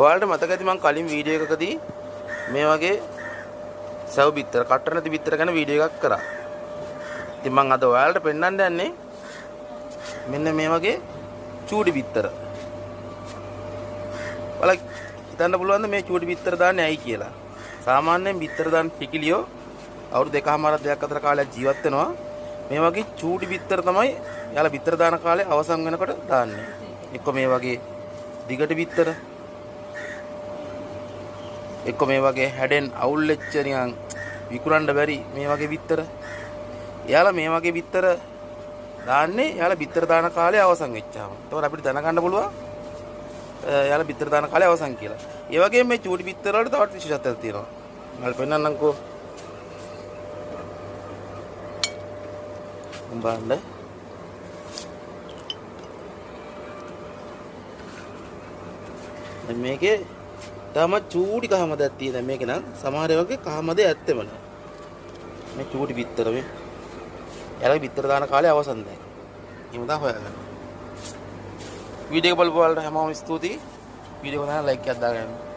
ඔයාලට මතක ඇති මම කලින් වීඩියෝ එකකදී මේ වගේ සව් බිත්තර කට්ටර නැති බිත්තර ගැන වීඩියෝ එකක් කරා. ඉතින් මම අද ඔයාලට පෙන්වන්න යන්නේ මෙන්න මේ වගේ චූටි බිත්තර. ඔයාලා හිතන්න පුළුවන්ද මේ චූටි බිත්තර දාන්නේ ඇයි කියලා? සාමාන්‍යයෙන් බිත්තර දාන පිකිලියෝ අවුරුදු 2කමාරක් දෙකක් අතර කාලයක් ජීවත් වෙනවා. මේ වගේ චූටි බිත්තර තමයි යාලා බිත්තර දාන කාලේ අවසන් වෙනකොට දාන්නේ. එක්ක මේ වගේ දිගට බිත්තර, එක්ක මේ වගේ හැඩෙන් අවුල් වෙච්ච නිකන් විකුණන්න බැරි මේ වගේ බිත්තර. යාලා මේ වගේ බිත්තර දාන්නේ යාලා බිත්තර දාන කාලේ අවසන් වෙච්චාම. එතකොට අපිට දැනගන්න පුළුවන් යාලා බිත්තර දාන කාලේ අවසන් කියලා. ඒ වගේම මේ චූටි බිත්තර වලට තවත් විශේෂත්වයක් තියෙනවා. මම පෙන්නන්නම්කෝ. බලන්න. මේකේ තම චූටි කහමදක් තියෙනවා. මේක නම් සමහර වගේ කහමදේ ඇත්තෙම නෑ. මේ චූටි බිත්තර මේ. යාළුවා බිත්තර දාන කාලේ අවසන් දැන්. එහෙම තමයි හොයාගන්න. වීඩියෝ එක බලපුවාලට හැමෝම ස්තුතියි. වීඩියෝ එක නම් ලයික් එකක් දාගන්න.